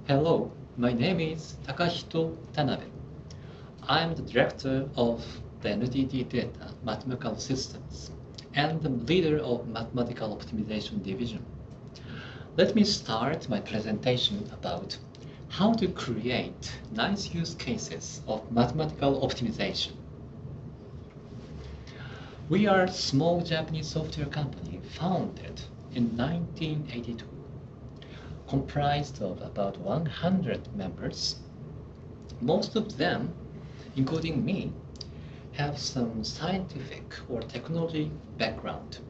Hello, my name is Takahito Tanabe. I'm the director of the NTT Data Mathematical Systems and the leader of Mathematical Optimization Division. Let me start my presentation about how to create nice use cases of mathematical optimization. We are a small Japanese software company founded in 1982, comprised of about 100 members. Most of them, including me, have some scientific or technology background.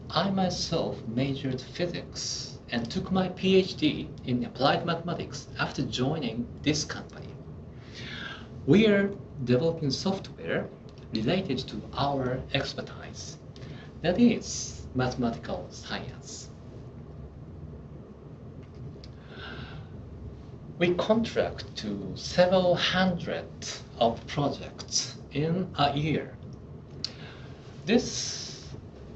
I myself majored physics and took my PhD in applied mathematics after joining this company. We are developing software related to our expertise, that is, mathematical science. We contract to several hundred of projects in a year. This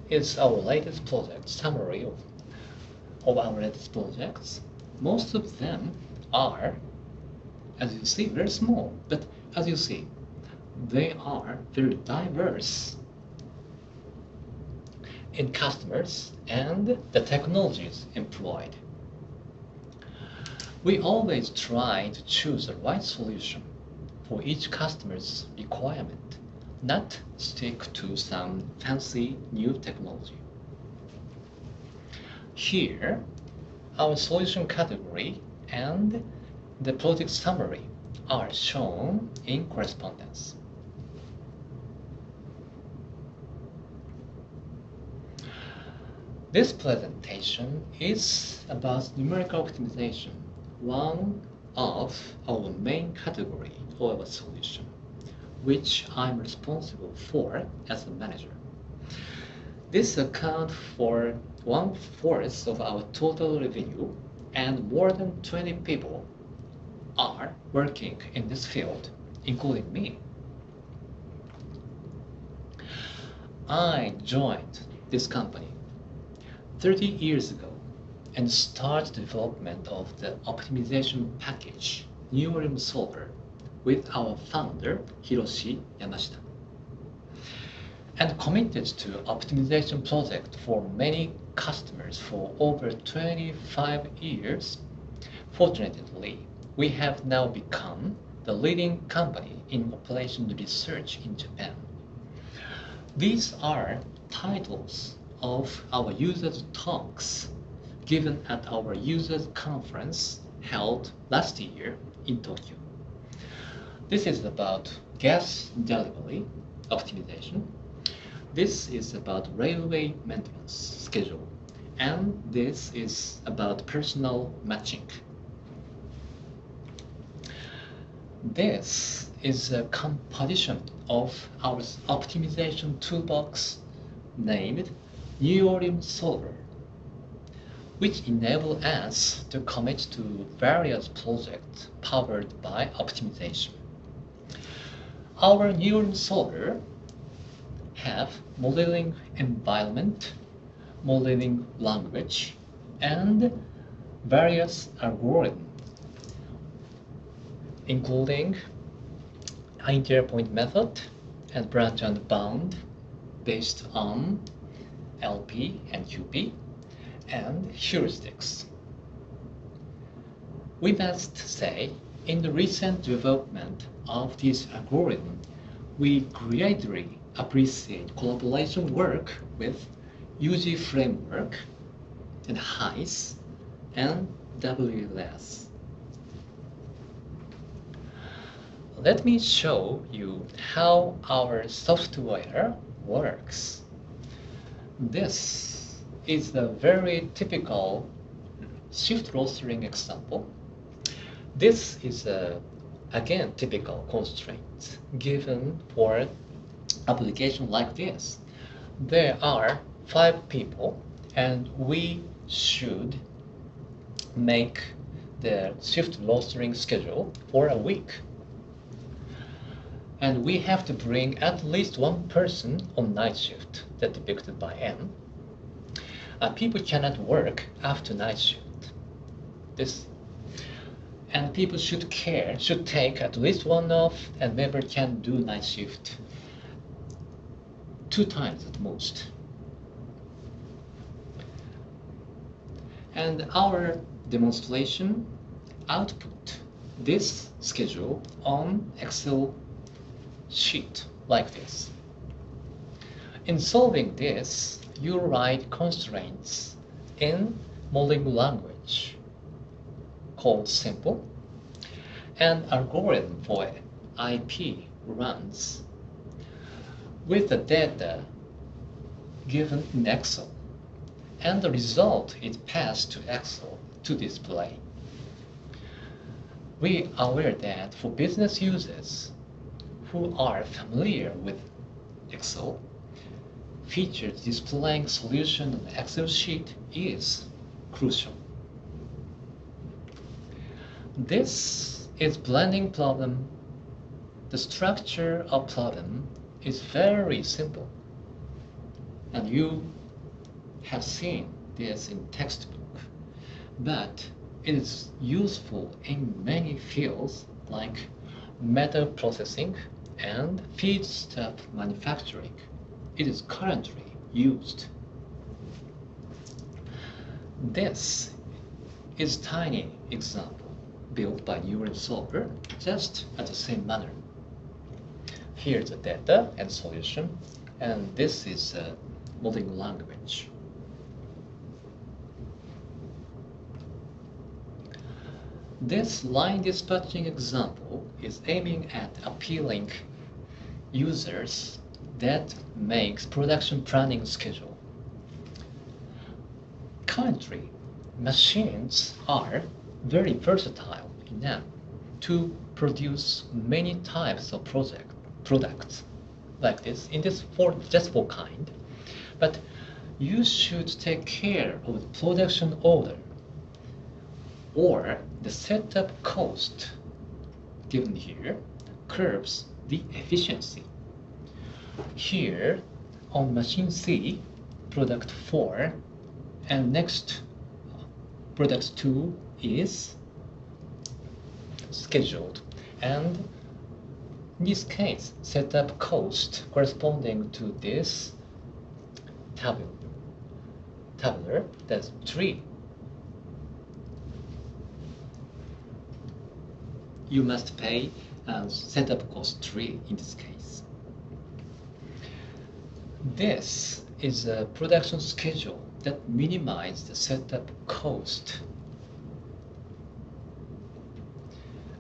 is our latest project summary of our latest projects. Most of them are, as you see, very small, but as you see, they are very diverse in customers and the technologies employed. We always try to choose the right solution for each customer's requirement, not stick to some fancy new technology. Here, our solution category and the project summary are shown in correspondence. This presentation is about numerical optimization, one of our main category of our solution, which I'm responsible for as a manager. This accounts for 1/4 of our total revenue, and more than 20 people are working in this field, including me. I joined this company 30 years ago and started the development of the optimization package, Neurim Solver, with our founder, Hiroshi Yamashita, and committed to optimization project for many customers for over 25 years. Fortunately, we have now become the leading company in operation research in Japan. These are titles of our users' talks given at our users' conference held last year in Tokyo. This is about gas delivery optimization. This is about railway maintenance schedule. And this is about personal matching. This is a composition of our optimization toolbox named Neurim Solver, which enable us to commit to various projects powered by optimization. Our Neurim Solver have modeling environment, modeling language, and various algorithms, including interior point method and branch and bound based on LP and QP, and heuristics. We must say, in the recent development of this algorithm, we greatly appreciate collaboration work with UG framework and HICE and WLS. Let me show you how our software works. This is a very typical shift rostering example. This is again typical constraint given for application like this. There are 5 people and we should make the shift rostering schedule for a week. And we have to bring at least 1 person on night shift, that depicted by M. People cannot work after night shift. And people should care, should take at least one off, and maybe can do night shift 2 times at most. And our demonstration output this schedule on Excel sheet like this. In solving this, you write constraints in modeling language called simple, and algorithm for IP runs with the data given in Excel, and the result is passed to Excel to display. We are aware that for business users who are familiar with Excel, features displaying solution on the Excel sheet is crucial. This is blending problem. The structure of problem is very simple, and you have seen this in textbook, but it is useful in many fields like metal processing and feedstuff manufacturing. It is currently used. This is tiny example built by neural solver just at the same manner. Here's the data and solution, and this is a modeling language. This line dispatching example is aiming at appealing users that makes production planning schedule. Currently, machines are very versatile enough to produce many types of products like this in this just for kind, but you should take care of the production order or the setup cost given here curbs the efficiency. Here on machine C, product 4, and next product 2 is scheduled, and in this case setup cost corresponding to this tabular, that's 3. You must pay setup cost 3 in this case. This is a production schedule that minimizes the setup cost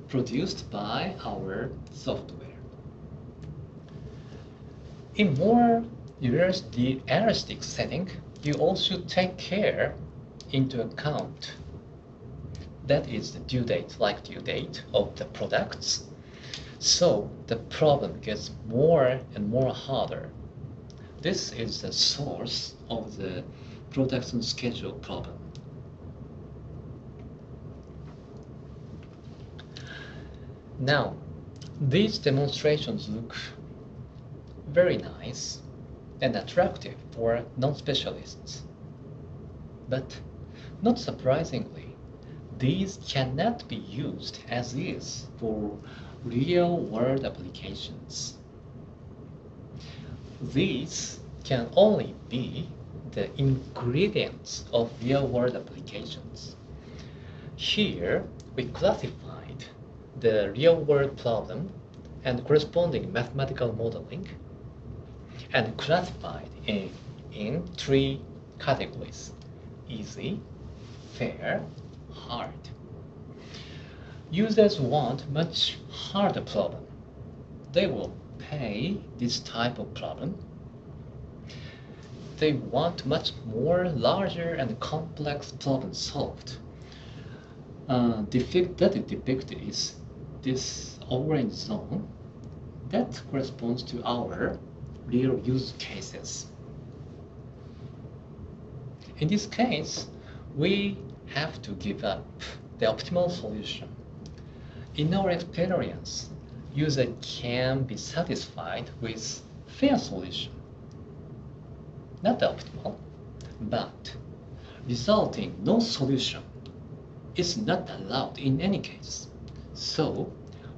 produced by our software. In more realistic setting, you also take care into account that is the due date of the products. So the problem gets more and more harder. This is the source of the production schedule problem. Now, these demonstrations look very nice and attractive for non-specialists. But not surprisingly, these cannot be used as is for real-world applications. These can only be the ingredients of real-world applications. Here, we classified the real-world problem and corresponding mathematical modeling and classified in 3 categories: easy, fair, hard. Users want much harder problem. They will pay this type of problem. They want much more larger and complex problem solved. That is depicted is this orange zone that corresponds to our real use cases. In this case, we have to give up the optimal solution. In our experience, user can be satisfied with fair solution, not the optimal, but resulting no solution is not allowed in any case. So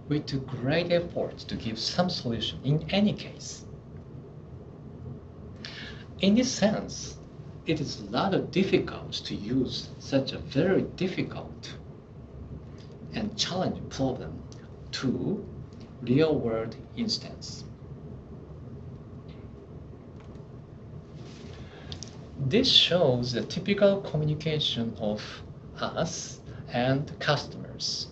we took great effort to give some solution in any case. In this sense, it is rather difficult to use such a very difficult and challenging problem to real-world instance. This shows the typical communication of us and customers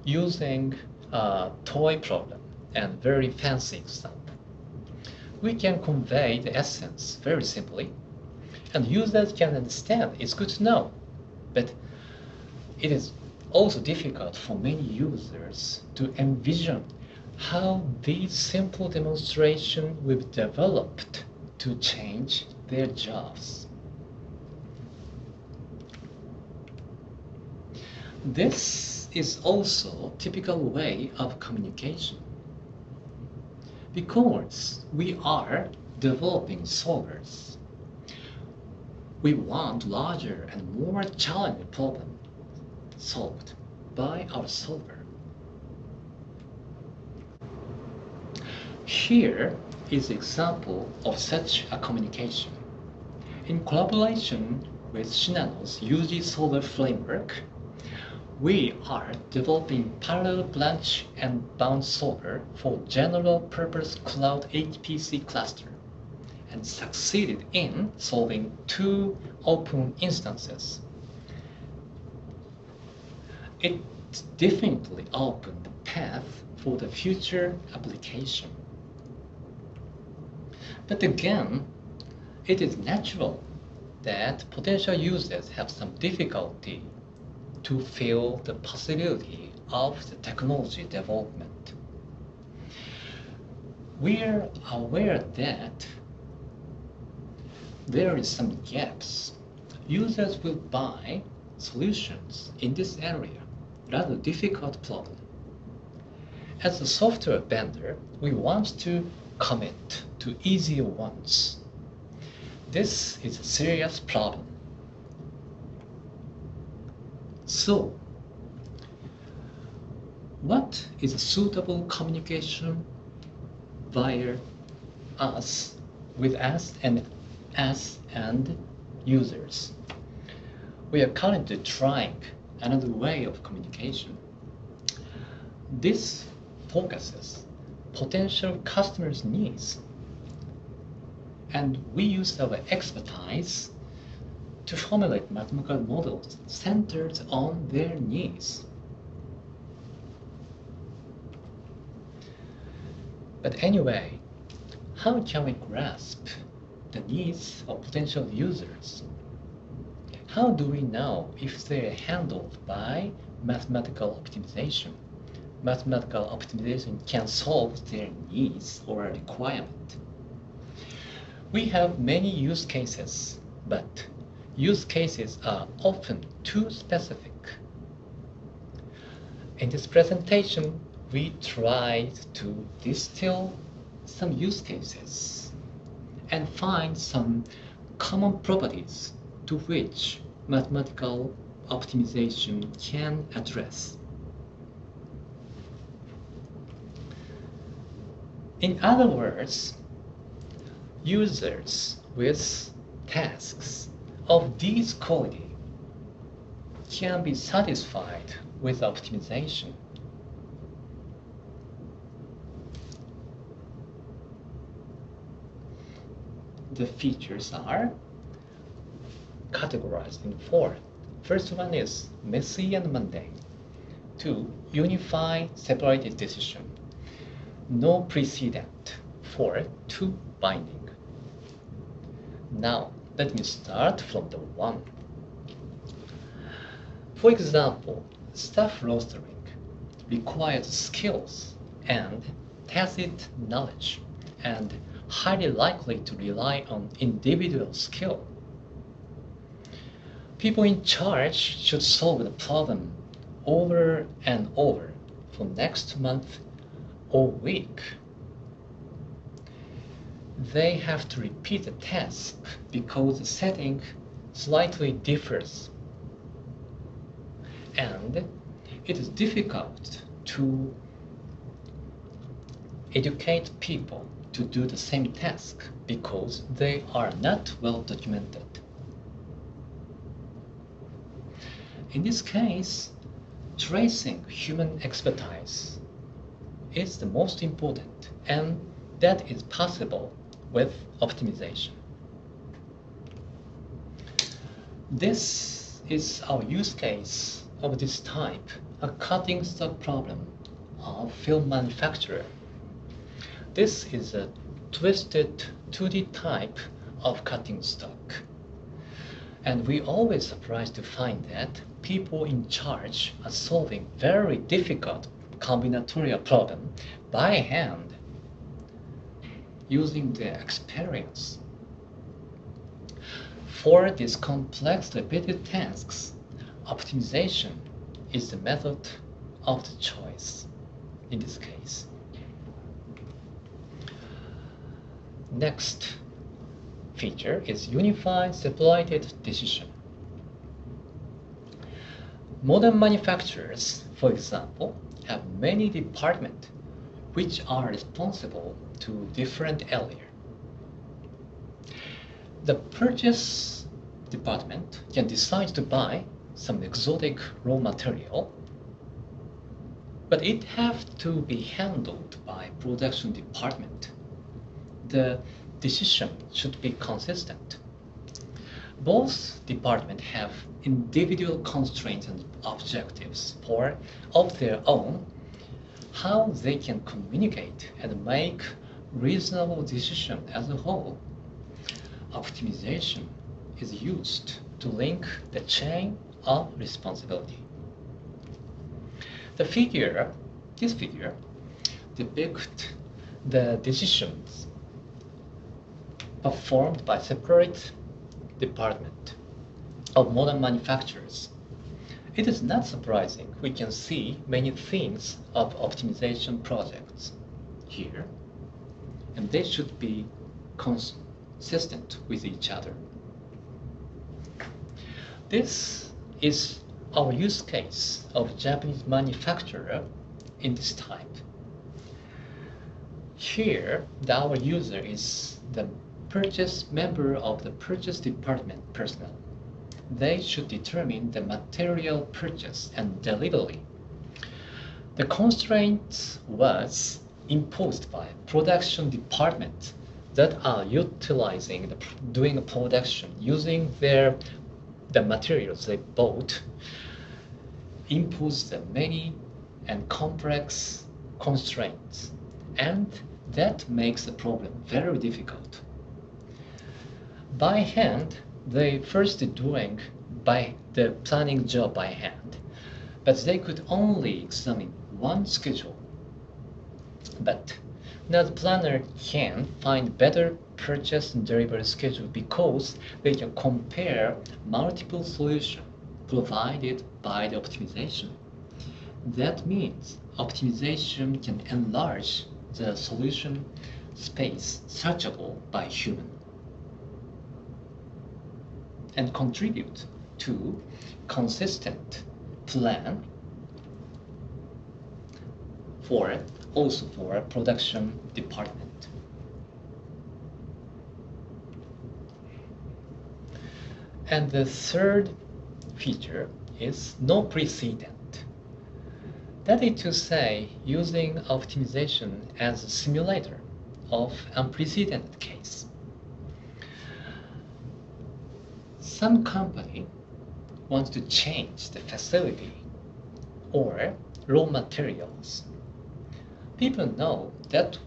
using a toy problem and very fancy example. We can convey the essence very simply, and users can understand. It's good to know, but it is also difficult for many users to envision how these simple demonstrations will be developed to change their jobs. This is also a typical way of communication. Because we are developing solvers, we want larger and more challenging problems solved by our solver. Here is an example of such a communication. In collaboration with Shinano's UG Solver framework, we are developing parallel branch and bound solver for general purpose cloud HPC cluster and succeeded in solving 2 open instances. It definitely opened the path for the future application. But again, it is natural that potential users have some difficulty to feel the possibility of the technology development. We are aware that there is some gaps. Users will buy solutions in this area, rather difficult problem. As a software vendor, we want to commit to easier ones. This is a serious problem. So, what is a suitable communication via us, with us and users? We are currently trying another way of communication. This focuses potential customers' needs, and we use our expertise to formulate mathematical models centered on their needs. But anyway, how can we grasp the needs of potential users? How do we know if they are handled by mathematical optimization? Mathematical optimization can solve their needs or requirement. We have many use cases, but use cases are often too specific. In this presentation, we tried to distill some use cases and find some common properties to which mathematical optimization can address. In other words, users with tasks of this quality can be satisfied with optimization. The features are categorized in 4. First one is messy and mundane. 2, unify separated decision. No precedent. 4, 2, binding. Now, let me start from the 1. For example, staff rostering requires skills and tacit knowledge and highly likely to rely on individual skill. People in charge should solve the problem over and over for next month or week. They have to repeat the task because the setting slightly differs. and it is difficult to educate people to do the same task because they are not well documented. In this case, tracing human expertise is the most important, and that is possible with optimization. This is our use case of this type, a cutting stock problem of film manufacturer. This is a twisted 2D type of cutting stock. And we always surprised to find that people in charge are solving very difficult combinatorial problem by hand using their experience. For these complex repetitive tasks, optimization is the method of the choice in this case. Next feature is unified separated decision. Modern manufacturers, for example, have many departments which are responsible to different areas. The purchase department can decide to buy some exotic raw material, but it has to be handled by production department. The decision should be consistent. Both departments have individual constraints and objectives of their own, how they can communicate and make reasonable decision as a whole. Optimization is used to link the chain of responsibility. This figure depicts the decisions performed by separate departments of modern manufacturers. It is not surprising we can see many themes of optimization projects here, and they should be consistent with each other. This is our use case of Japanese manufacturer in this type. Here, our user is the member of the purchase department personnel. They should determine the material purchase and delivery. The constraint was imposed by production department that are utilizing doing production using the materials they bought, impose the many and complex constraints, and that makes the problem very difficult. By hand, they first doing by the planning job by hand, but they could only examine one schedule. But now the planner can find better purchase and delivery schedule because they can compare multiple solutions provided by the optimization. That means optimization can enlarge the solution space searchable by human and contribute to consistent plan for a production department. And the third feature is no precedent. That is to say, using optimization as a simulator of unprecedented case. Some company wants to change the facility or raw materials. People know that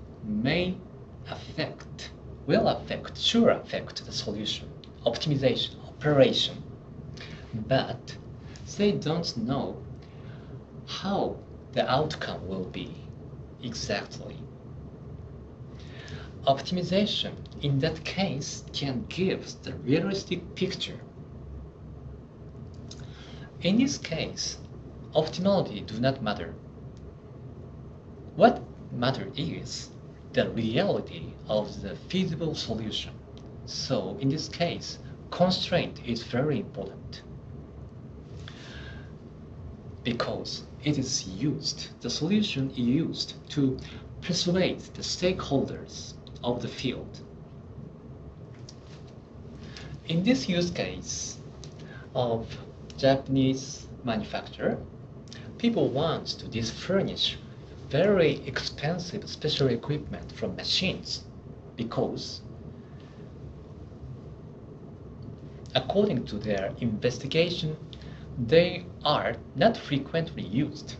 sure affect the solution, optimization, operation, but they don't know how the outcome will be exactly. Optimization in that case can give the realistic picture. In this case, optimality do not matter. What matters is the reality of the feasible solution. So in this case, constraint is very important. because the solution is used to persuade the stakeholders of the field. In this use case of Japanese manufacturer, people want to disfurnish very expensive special equipment from machines because according to their investigation, they are not frequently used.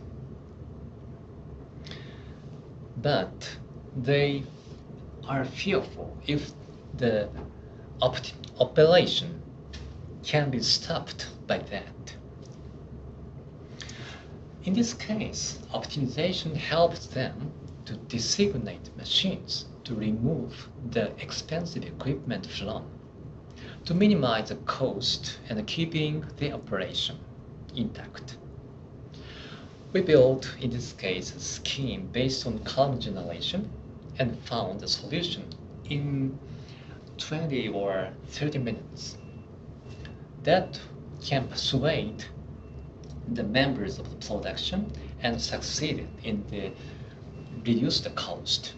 But they are fearful if the operation can be stopped by that. In this case, optimization helps them to designate machines to remove the expensive equipment from, to minimize the cost and keeping the operation intact. We built, in this case, a scheme based on column generation and found a solution in 20 or 30 minutes that can persuade the members of the production and succeeded in the reduce the cost.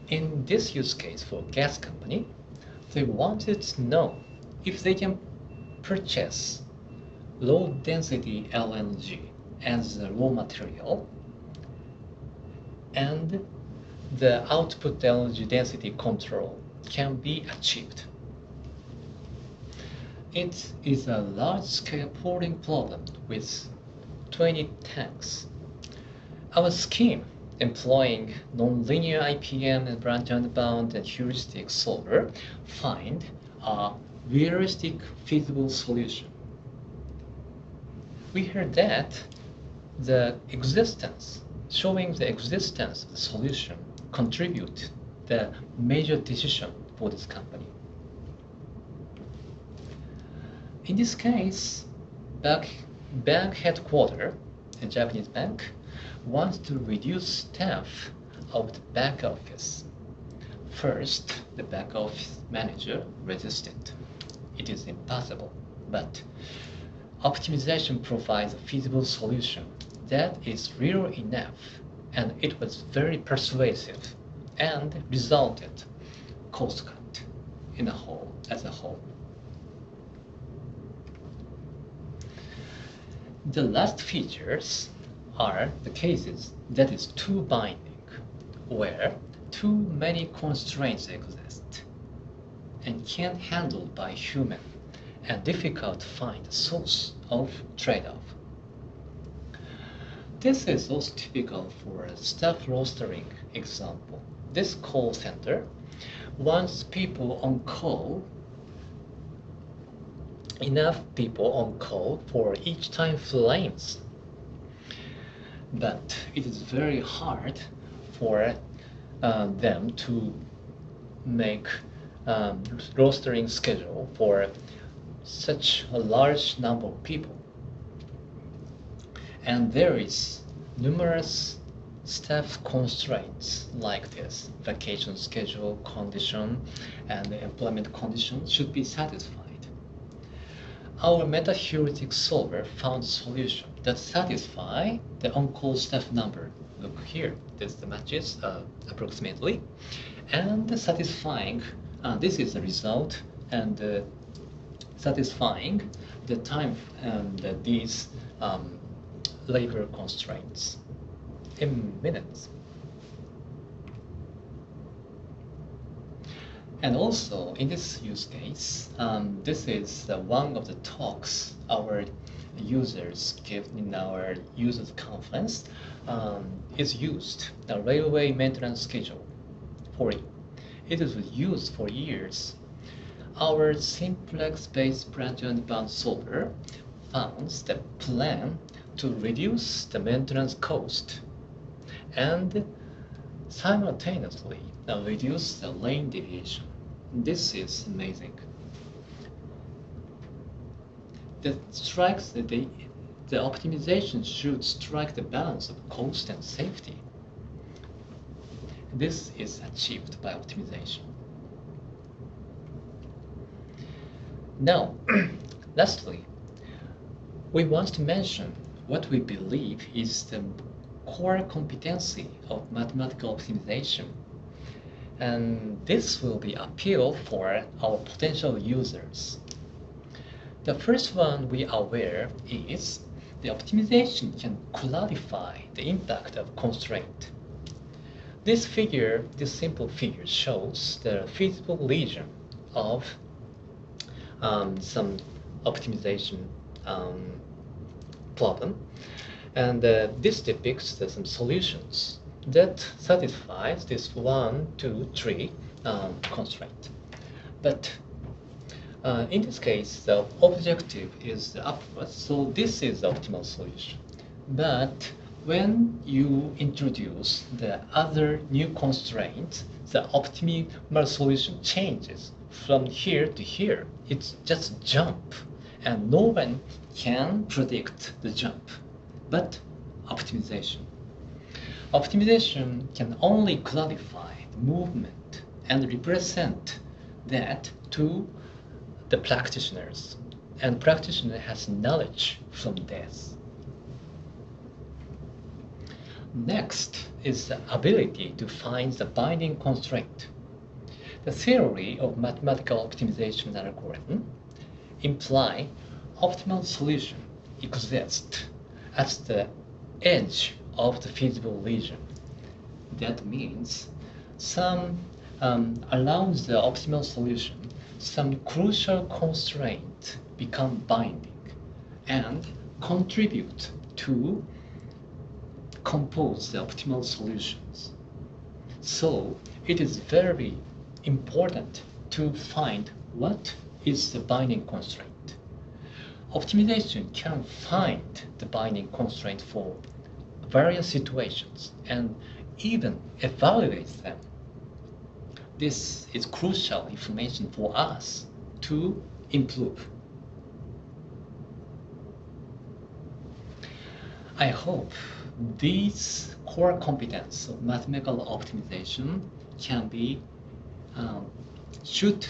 In this use case for gas company, they wanted to know if they can purchase low density LNG as a raw material and the output LNG density control can be achieved. It is a large-scale pouring problem with 20 tanks. Our scheme, employing nonlinear IPM and branch unbound and heuristic solver, find a realistic, feasible solution. We heard that showing the existence of the solution contribute the major decision for this company. In this case, bank headquarters, a Japanese bank, wants to reduce staff of the back office. First, the back office manager resisted. It is impossible, but optimization provides a feasible solution that is real enough, and it was very persuasive and resulted cost cut as a whole. The last features are the cases that is too binding, where too many constraints exist and can't handled by human and difficult to find the source of trade-off. This is also typical for a staff rostering example. This call center wants enough people on call for each time flames. But it is very hard for them to make rostering schedule for such a large number of people. And there is numerous staff constraints like this. Vacation schedule condition and the employment conditions should be satisfied. Our meta-heuristic solver found a solution that satisfy the on-call staff number. Look here, this the matches approximately, and satisfying. This is the result, and satisfying the time and these labor constraints in minutes. And also in this use case, this is one of the talks our users give in our users conference. Is used the railway maintenance schedule for it. It is used for years. Our simplex-based branch and bound solver found the plan to reduce the maintenance cost and simultaneously reduce the lane deviation. This is amazing. The optimization should strike the balance of cost and safety. This is achieved by optimization. Now, lastly, we want to mention what we believe is the core competency of mathematical optimization. And this will be appeal for our potential users. The first one we are aware is the optimization can quantify the impact of constraint. This simple figure shows the feasible region of some optimization problem, and this depicts some solutions that satisfies this 1, 2, 3 constraint. But in this case, the objective is the upwards, so this is the optimal solution. But when you introduce the other new constraints, the optimal solution changes from here to here. It's just jump, and no one can predict the jump, but optimization. Optimization can only clarify the movement and represent that to the practitioners, and practitioner has knowledge from this. Next is the ability to find the binding constraint. The theory of mathematical optimization algorithm imply optimal solution exists at the edge of the feasible region. That means around the optimal solution, some crucial constraints become binding and contribute to compose the optimal solutions. So it is very important to find what is the binding constraint. Optimization can find the binding constraint for various situations and even evaluate them. This is crucial information for us to improve. I hope these core competence of mathematical optimization can be should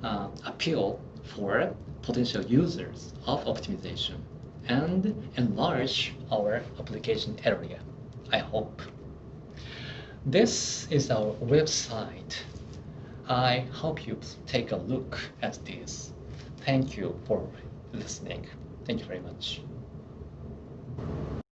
appeal for potential users of optimization and enlarge our application area. I hope. This is our website. I hope you take a look at this. Thank you for listening. Thank you very much.